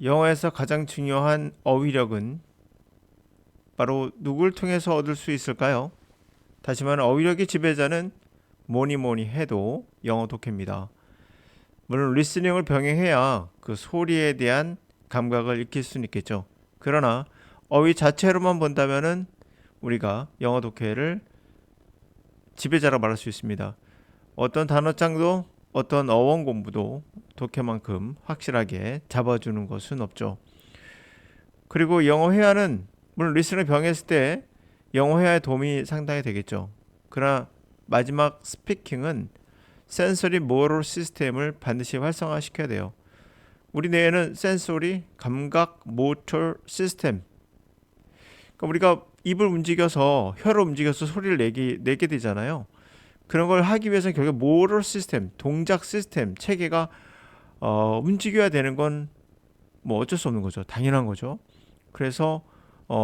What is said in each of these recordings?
영어에서 가장 중요한 어휘력은 바로 누굴 통해서 얻을 수 있을까요? 다시 말해 어휘력의 지배자는 뭐니 뭐니 해도 영어 독해입니다. 물론 리스닝을 병행해야 그 소리에 대한 감각을 익힐 수는 있겠죠. 그러나 어휘 자체로만 본다면은 우리가 영어 독해를 지배자라고 말할 수 있습니다. 어떤 단어장도 어떤 어원 공부도 독해만큼 확실하게 잡아주는 것은 없죠. 그리고 영어 회화는 물론 리스닝을 병했을 때 영어 회화에 도움이 상당히 되겠죠. 그러나 마지막 스피킹은 센서리 모럴 시스템을 반드시 활성화시켜야 돼요. 우리 뇌에는 센소리, 감각, 모tor 시스템. 그러니까 우리가 입을 움직여서 혀를 움직여서 소리를 내게 되잖아요. 그런 걸 하기 위해서 결국 모럴 시스템, 동작 시스템 체계가 움직여야 되는 건 뭐 어쩔 수 없는 거죠. 당연한 거죠. 그래서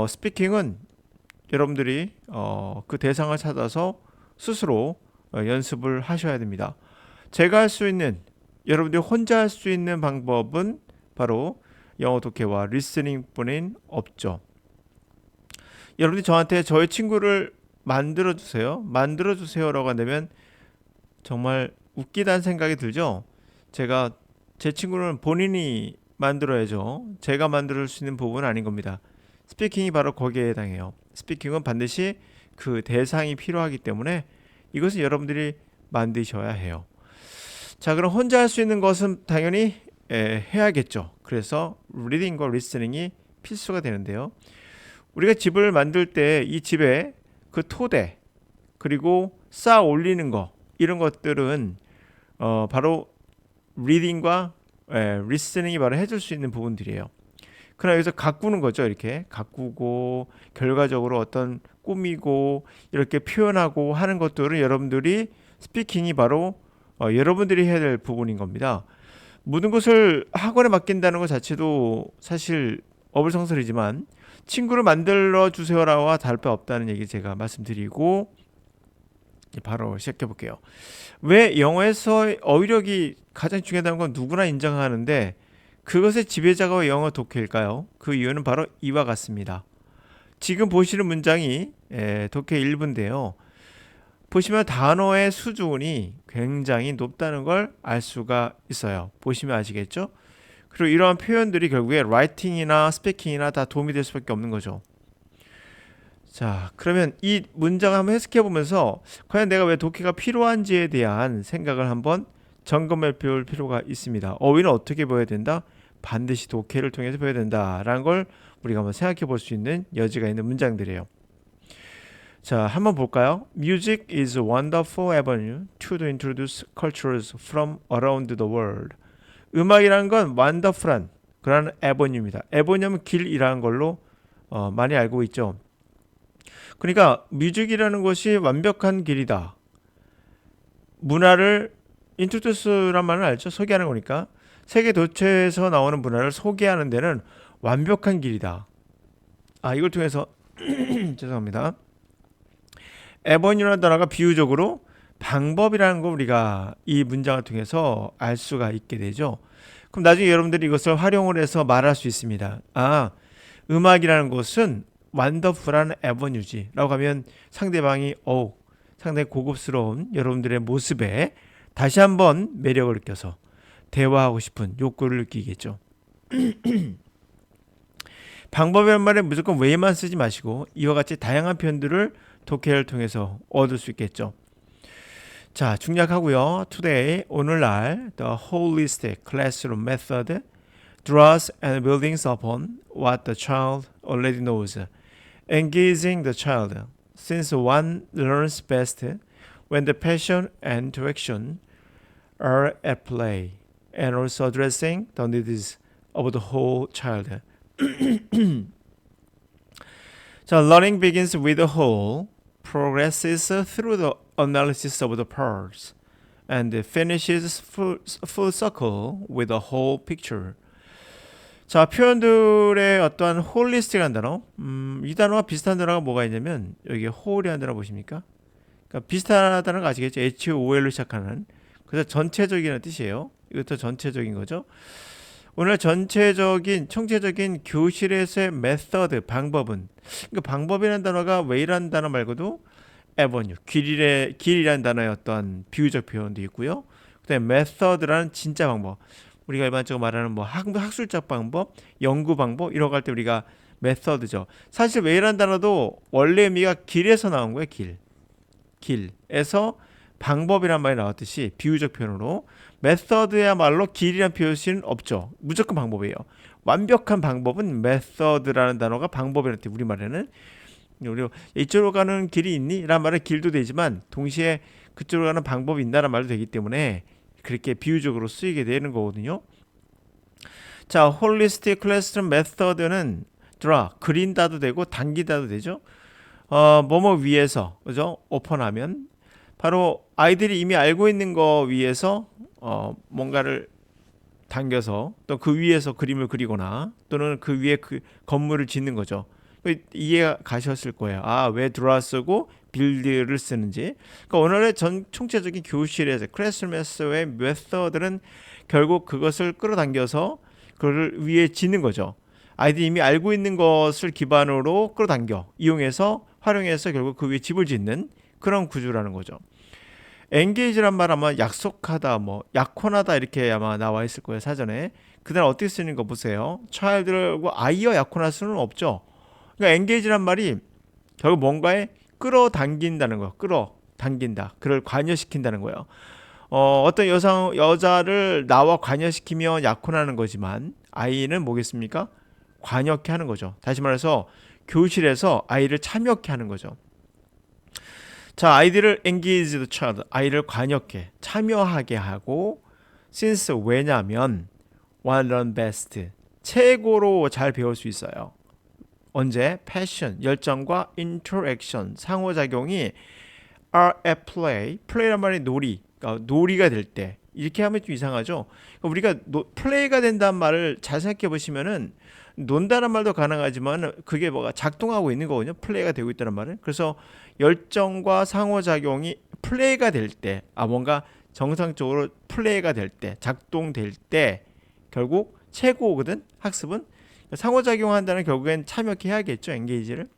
스피킹은 여러분들이 그 대상을 찾아서 스스로 연습을 하셔야 됩니다. 제가 할 수 있는 여러분들이 혼자 할 수 있는 방법은 바로 영어 독해와 리스닝뿐인 없죠. 여러분들이 저한테 저의 친구를 만들어 주세요. 만들어 주세요라고 한다면 정말 웃기다는 생각이 들죠. 제가 제 친구는 본인이 만들어야죠. 제가 만들 수 있는 부분은 아닌 겁니다. 스피킹이 바로 거기에 해당해요. 스피킹은 반드시 그 대상이 필요하기 때문에 이것은 여러분들이 만드셔야 해요. 자, 그럼 혼자 할 수 있는 것은 당연히 해야겠죠. 그래서 리딩과 리스닝이 필수가 되는데요. 우리가 집을 만들 때 이 집에 그 토대 그리고 쌓아 올리는 거 이런 것들은 바로 리딩과 리스닝이 바로 해줄 수 있는 부분들이에요. 그러나 여기서 가꾸는 거죠. 이렇게 가꾸고 결과적으로 어떤 꾸미고 이렇게 표현하고 하는 것들은 여러분들이 스피킹이 바로 여러분들이 해야 될 부분인 겁니다. 모든 것을 학원에 맡긴다는 것 자체도 사실 어불성설이지만 친구를 만들어 주세요라와 다를 바 없다는 얘기 제가 말씀드리고 바로 시작해 볼게요. 왜 영어에서 어휘력이 가장 중요하다는 건 누구나 인정하는데 그것의 지배자가 영어 독해일까요? 그 이유는 바로 이와 같습니다. 지금 보시는 문장이 독해 1부인데요. 보시면 단어의 수준이 굉장히 높다는 걸 알 수가 있어요. 보시면 아시겠죠? 그리고 이러한 표현들이 결국에 라이팅이나 스피킹이나 다 도움이 될 수밖에 없는 거죠. 자, 그러면 이 문장을 한번 해석해 보면서 과연 내가 왜 독해가 필요한지에 대한 생각을 한번 점검해 볼 필요가 있습니다. 어휘는 어떻게 배워야 된다? 반드시 독해를 통해서 배워야 된다라는 걸 우리가 한번 생각해 볼 수 있는 여지가 있는 문장들이에요. 자, 한번 볼까요? Music is a wonderful avenue to introduce cultures from around the world. 음악이라는 건 wonderful한 그런 에버뉴입니다. 에버뉴는 길이라는 걸로 많이 알고 있죠. 그러니까 뮤직이라는 것이 완벽한 길이다. 문화를 인트로듀스란 말은 알죠. 소개하는 거니까. 세계 도처에서 나오는 문화를 소개하는 데는 완벽한 길이다. 아, 이걸 통해서 죄송합니다. 에버뉴라는 단어가 비유적으로 방법이라는 걸 우리가 이 문장을 통해서 알 수가 있게 되죠. 그럼 나중에 여러분들이 이것을 활용을 해서 말할 수 있습니다. 아, 음악이라는 것은 완더풀한 에버뉴지라고 하면 상대방이 상당히 고급스러운 여러분들의 모습에 다시 한번 매력을 느껴서 대화하고 싶은 욕구를 느끼겠죠. 방법이란 말에 무조건 왜만 쓰지 마시고 이와 같이 다양한 표현들을 독해를 통해서 얻을 수 있겠죠. 자, 중략하고요. Today, 오늘날 the holistic classroom method draws and buildings upon what the child already knows, engaging the child, since one learns best when the passion and interaction are at play, and also addressing the needs of the whole child. 자, learning begins with the whole, progresses through the analysis of the parts, and finishes full circle with the whole picture. 자, 표현들의 어떠한 홀리스틱한 단어, 이 단어와 비슷한 단어가 뭐가 있냐면 여기 홀이라는 단어 보십니까? 그러니까 비슷하다는 거 아시겠죠? HOL로 시작하는. 그래서 전체적이라는 뜻이에요. 이것도 전체적인 거죠. 오늘 총체적인 교실에서의 메서드, 방법은, 그러니까 방법이라는 단어가 way라는 단어 말고도 avenue, 길이라는 단어의 어떤 비유적 표현도 있고요. 그다음에 method라는 진짜 방법, 우리가 일반적으로 말하는 뭐 학술적 방법, 연구 방법 이런 거 할 때 우리가 method죠. 사실 way라는 단어도 원래 의미가 길에서 나온 거예요. 길에서 방법이란 말이 나왔듯이 비유적 표현으로 메서드야말로 길이란 표시는 없죠. 무조건 방법이에요. 완벽한 방법은 메서드라는 단어가 방법이라는 뜻. 우리말에는 우리 이쪽으로 가는 길이 있니? 라는 말은 길도 되지만 동시에 그쪽으로 가는 방법이 있나라는 말도 되기 때문에 그렇게 비유적으로 쓰이게 되는 거거든요. 자, 홀리스틱 클래스룸 메서드는 그린다도 되고 당기다도 되죠. 뭐뭐 위에서, 그죠? 오픈하면 바로 아이들이 이미 알고 있는 거 위에서 뭔가를 당겨서 또 그 위에서 그림을 그리거나 또는 그 위에 그 건물을 짓는 거죠. 이해가 가셨을 거예요. 왜 드라 쓰고 빌드를 쓰는지. 그러니까 오늘의 총체적인 교실에서 클래스룸에서의 메서드는 결국 그것을 끌어당겨서 그걸 위에 짓는 거죠. 아이들이 이미 알고 있는 것을 기반으로 이용해서 활용해서 결국 그 위에 집을 짓는 그런 구조라는 거죠. engage란 말 아마 약속하다, 뭐 약혼하다 이렇게 아마 나와 있을 거예요, 사전에. 그다음 어떻게 쓰는 거 보세요. child라고 아이와 약혼할 수는 없죠. 그러니까 engage란 말이 결국 뭔가에 끌어당긴다는 거예요. 끌어당긴다. 그를 관여시킨다는 거예요. 어떤 여자를 나와 관여시키며 약혼하는 거지만 아이는 뭐겠습니까? 관여케 하는 거죠. 다시 말해서 교실에서 아이를 참여케 하는 거죠. 자, 아이들을 engage the child, 아이를 관여케, 참여하게 하고 since, 왜냐면 one learn best, 최고로 잘 배울 수 있어요. 언제? passion, 열정과 interaction, 상호작용이 are at play란 말이 놀이가 될 때, 이렇게 하면 좀 이상하죠. 우리가 플레이가 된다는 말을 잘 생각해 보시면은 논다는 말도 가능하지만 그게 뭐가 작동하고 있는 거거든요. 플레이가 되고 있다는 말은. 그래서 열정과 상호작용이 플레이가 될 때, 뭔가 정상적으로 플레이가 될 때, 작동될 때 결국 최고거든. 학습은 상호작용한다는 결국엔 참여케 해야겠죠. 엔게이지를.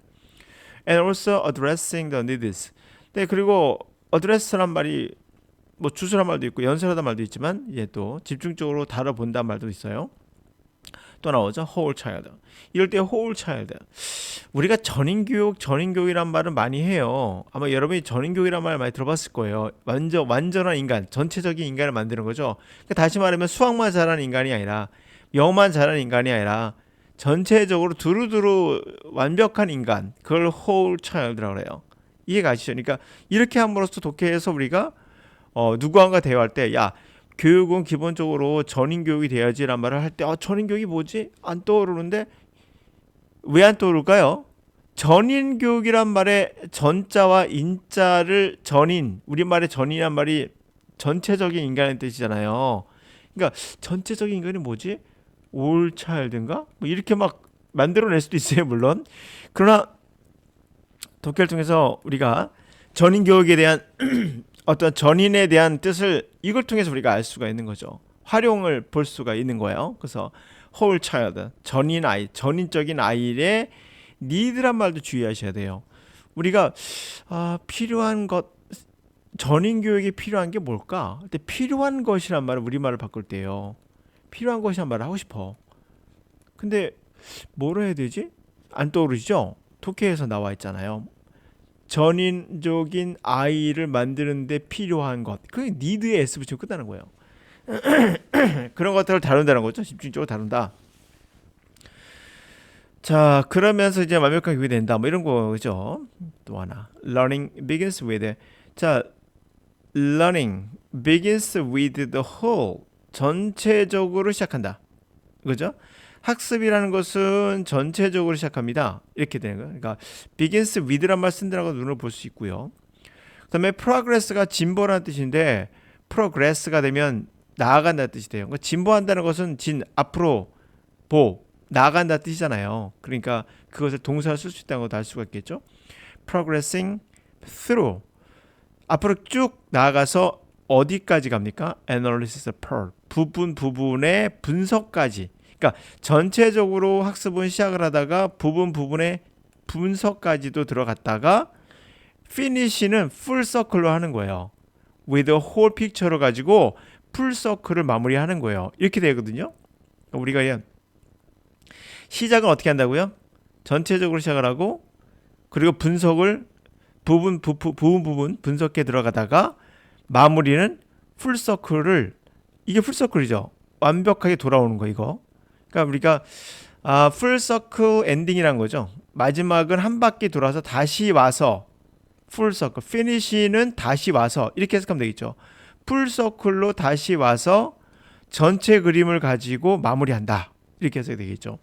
And also addressing the needs. 네, 그리고 address란 말이 뭐 주술한 말도 있고 연설하다 말도 있지만 이제 또 집중적으로 다뤄본다는 말도 있어요. 또 나오죠. whole child. 이럴 때 whole child. 우리가 전인교육이란 말을 많이 해요. 아마 여러분이 전인교육이란 말 많이 들어봤을 거예요. 완전한 인간, 전체적인 인간을 만드는 거죠. 그러니까 다시 말하면 수학만 잘하는 인간이 아니라 영어만 잘하는 인간이 아니라 전체적으로 두루두루 완벽한 인간, 그걸 whole child라고 해요. 이해 가시죠? 그러니까 이렇게 함으로써 독해에서 우리가 누구한가 대화할 때 교육은 기본적으로 전인교육이 돼야지란 말을 할 때 전인교육이 뭐지? 안 떠오르는데 왜 안 떠오를까요? 전인교육이란 말의 전자와 인자를 우리말의 전인이란 말이 전체적인 인간의 뜻이잖아요. 그러니까 전체적인 인간이 뭐지? 올 차일드인가? 뭐 이렇게 막 만들어낼 수도 있어요, 물론. 그러나 독해를 통해서 우리가 전인교육에 대한 어떤 전인에 대한 뜻을 이걸 통해서 우리가 알 수가 있는 거죠. 활용을 볼 수가 있는 거예요. 그래서 whole child, 전인적인 아이의 need란 말도 주의하셔야 돼요. 우리가 필요한 것, 전인 교육이 필요한 게 뭘까? 근데 필요한 것이란 말을 우리말을 바꿀 때요. 필요한 것이란 말을 하고 싶어. 근데 뭐로 해야 되지? 안 떠오르시죠? 독해에서 나와 있잖아요. 전인적인 아이를 만드는데 필요한 것, 그게 need에 S 붙이면 끝나는 거예요. 그런 것들을 다룬다는 거죠. 집중적으로 다룬다. 자, 그러면서 이제 완벽하게 교육이 된다, 뭐 이런 거죠. 또 하나, learning begins with. 자, learning begins with the whole, 전체적으로 시작한다, 그죠? 학습이라는 것은 전체적으로 시작합니다. 이렇게 되는 거예요. 그러니까 begins with란 말 쓴다라고 눈을 볼 수 있고요. 그다음에 progress가 진보라는 뜻인데 progress가 되면 나아간다는 뜻이 돼요. 그러니까 진보한다는 것은 앞으로 나아간다는 뜻이잖아요. 그러니까 그것을 동사로 쓸 수 있다는 것도 알 수가 있겠죠. progressing through, 앞으로 쭉 나아가서 어디까지 갑니까? analysis per 부분의 분석까지. 그러니까 전체적으로 학습은 시작을 하다가 부분의 분석까지도 들어갔다가 finish는 full circle로 하는 거예요. with a whole picture로 가지고 풀 서클을 마무리하는 거예요. 이렇게 되거든요. 우리가 시작은 어떻게 한다고요? 전체적으로 시작을 하고 그리고 분석을 부분 분석해 들어가다가 마무리는 풀 서클을 이게 풀 서클이죠. 완벽하게 돌아오는 거 이거. 그러니까 우리가 풀 서클 엔딩이란 거죠. 마지막은 한 바퀴 돌아서 다시 와서 풀 서클, 피니시는 다시 와서 이렇게 해석하면 되겠죠. 풀 서클로 다시 와서 전체 그림을 가지고 마무리한다. 이렇게 해석이 되겠죠.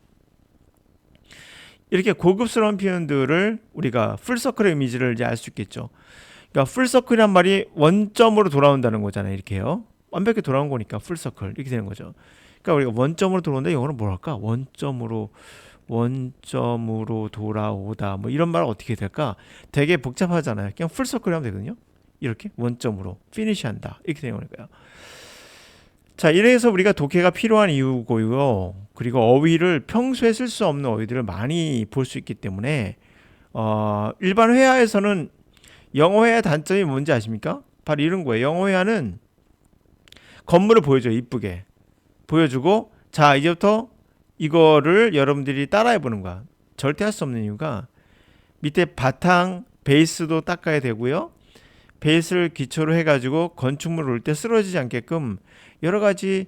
이렇게 고급스러운 표현들을 우리가 풀 서클의 이미지를 이제 알 수 있겠죠. 그러니까 풀 서클이란 말이 원점으로 돌아온다는 거잖아요. 이렇게요. 완벽히 돌아온 거니까 풀 서클 이렇게 되는 거죠. 그러니까 우리가 원점으로 돌아온다. 영어로 뭐랄까? 원점으로 돌아오다. 뭐 이런 말 어떻게 될까? 되게 복잡하잖아요. 그냥 풀 서클 하면 되거든요. 이렇게 원점으로 피니시한다. 이렇게 되는 거니까요. 자, 이래서 우리가 독해가 필요한 이유고요. 그리고 어휘를 평소에 쓸 수 없는 어휘들을 많이 볼 수 있기 때문에 일반 회화에서는 영어 회화의 단점이 뭔지 아십니까? 바로 이런 거예요. 영어 회화는 건물을 보여줘요. 이쁘게 보여주고 자 이제부터 이거를 여러분들이 따라해 보는 거야. 절대 할 수 없는 이유가 밑에 바탕 베이스도 닦아야 되고요. 베이스를 기초로 해가지고 건축물을 올 때 쓰러지지 않게끔 여러 가지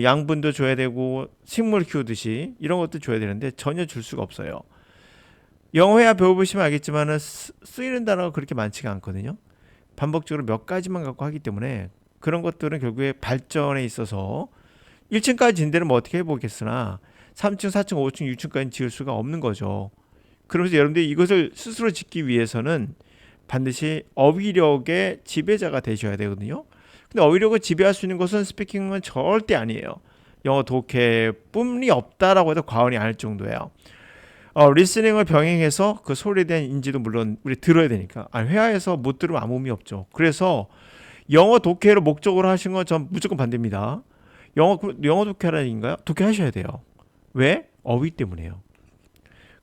양분도 줘야 되고 식물 키우듯이 이런 것도 줘야 되는데 전혀 줄 수가 없어요. 영어 회화 배워보시면 알겠지만 쓰이는 단어가 그렇게 많지가 않거든요. 반복적으로 몇 가지만 갖고 하기 때문에 그런 것들은 결국에 발전에 있어서 1층까지 진대는 뭐 어떻게 해보겠으나 3층, 4층, 5층, 6층까지 지을 수가 없는 거죠. 그러면서 여러분들이 이것을 스스로 짓기 위해서는 반드시 어휘력의 지배자가 되셔야 되거든요. 근데 어휘력을 지배할 수 있는 것은 스피킹은 절대 아니에요. 영어 독해뿐이 없다라고 해도 과언이 아닐 정도예요. 리스닝을 병행해서 그 소리에 대한 인지도 물론 우리 들어야 되니까 회화에서 못 들으면 아무 의미 없죠. 그래서 영어 독해를 목적으로 하신 건 전 무조건 반대입니다. 영어 독해라는가요? 독해하셔야 돼요. 왜? 어휘 때문이에요.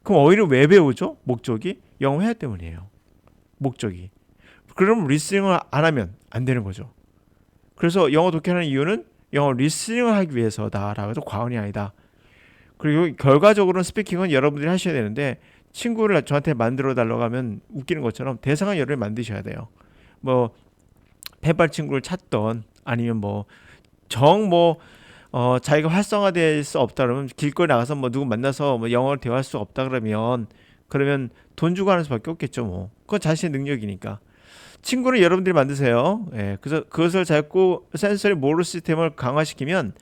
그럼 어휘를 왜 배우죠? 목적이 영어 회화 때문이에요. 목적이. 그럼 리스닝을 안 하면 안 되는 거죠. 그래서 영어 독해하는 이유는 영어 리스닝을 하기 위해서다라고 해도 과언이 아니다. 그리고 결과적으로는 스피킹은 여러분들이 하셔야 되는데 친구를 저한테 만들어 달라고 하면 웃기는 것처럼 대상은 여러분이 만드셔야 돼요. 뭐 페발 친구를 찾던 아니면 자기가 활성화될 수 없다 그러면 길거리 나가서 뭐 누구 만나서 뭐 영어를 대화할 수 없다 그러면 돈 주고 하는 수밖에 없겠죠. 뭐 그건 자신의 능력이니까. 친구는 여러분들이 만드세요. 예, 그래서 그것을 자꾸 센서리 모럴 시스템을 강화시키면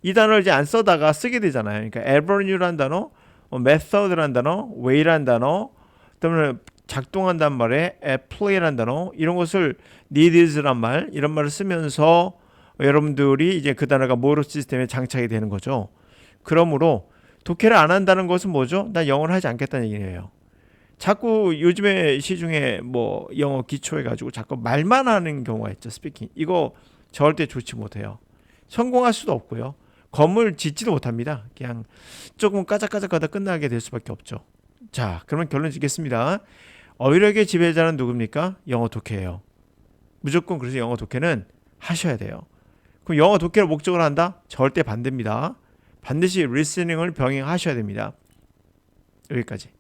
이 단어를 이제 안 써다가 쓰게 되잖아요. 그러니까 avenue라는 단어, method라는 단어, way라는 단어, 그다음에 작동한다는 말에 apply라는 단어 이런 것을 needs란 말 이런 말을 쓰면서 여러분들이 이제 그 단어가 모럴 시스템에 장착이 되는 거죠. 그러므로 독해를 안 한다는 것은 뭐죠? 난 영어를 하지 않겠다는 얘기예요. 자꾸 요즘에 시중에 뭐 영어 기초해가지고 자꾸 말만 하는 경우가 있죠. 스피킹. 이거 절대 좋지 못해요. 성공할 수도 없고요. 건물 짓지도 못합니다. 그냥 조금 까작까작하다 끝나게 될 수밖에 없죠. 자, 그러면 결론 짓겠습니다. 어휘력의 지배자는 누굽니까? 영어 독해예요. 무조건 그래서 영어 독해는 하셔야 돼요. 그럼 영어 독해를 목적으로 한다? 절대 반대입니다. 반드시 리스닝을 병행하셔야 됩니다. 여기까지.